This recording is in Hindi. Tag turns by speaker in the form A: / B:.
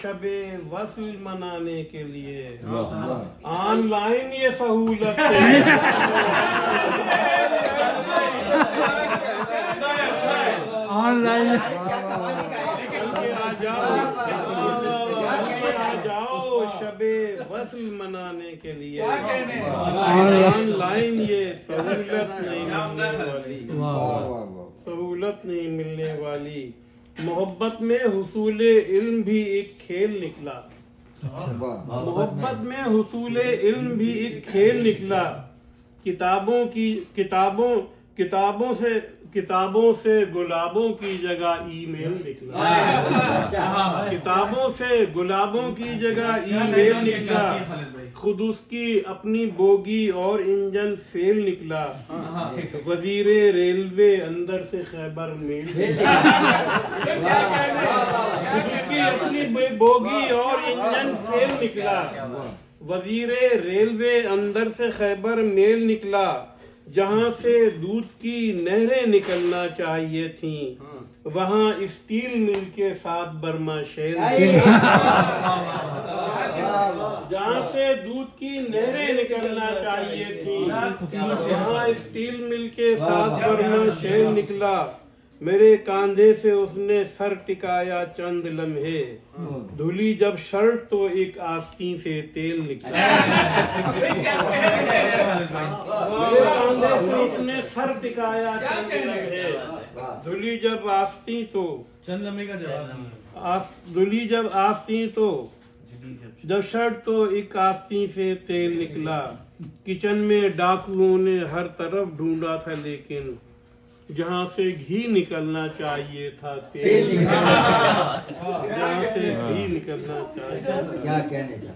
A: शबे वस्ल मनाने के लिए ऑनलाइन ये सहूलत
B: ऑनलाइन
A: आ जाओ शबे वस्ल मनाने के लिए ऑनलाइन ये सहूलत नहीं मिलने वाली, सहूलत नहीं मिलने वाली। मोहब्बत में हुसूल इल्म भी एक खेल निकला, मोहब्बत में हुसूल इल्म भी एक खेल निकला। किताबों से गुलाबों की जगह ईमेल निकला, किताबों से गुलाबों की जगह ईमेल निकला। खुद उसकी अपनी बोगी और इंजन फेल निकला। वजीरे रेलवे अंदर से खैबर मेल खुद उसकी अपनी बोगी और इंजन फेल निकला। वजीरे रेलवे अंदर से खैबर मेल निकला। जहाँ से दूध की नहरें निकलना चाहिए थी, वहाँ स्टील मिल के साथ बर्मा शेल। जहाँ से दूध की नहरें निकलना चाहिए थी, वहाँ स्टील मिल के साथ बर्मा शेल निकला। मेरे कांधे से उसने सर टिकाया चंद लम्हे, धुली जब शर्ट तो एक आस्तीन से तेल निकला। मेरे कांधे से उसने सर टिकाया चंद लम्हे, धुली जब आस्तीन तो
C: चंद लम्हे का जवाब
A: धुली जब आस्तीन तो जब शर्ट तो एक आस्तीन से तेल निकला। किचन में डाकुओं ने हर तरफ ढूंढा था, लेकिन जहाँ से घी निकलना चाहिए था तेल, जहाँ से घी निकलना चाहिए।
D: क्या कहने का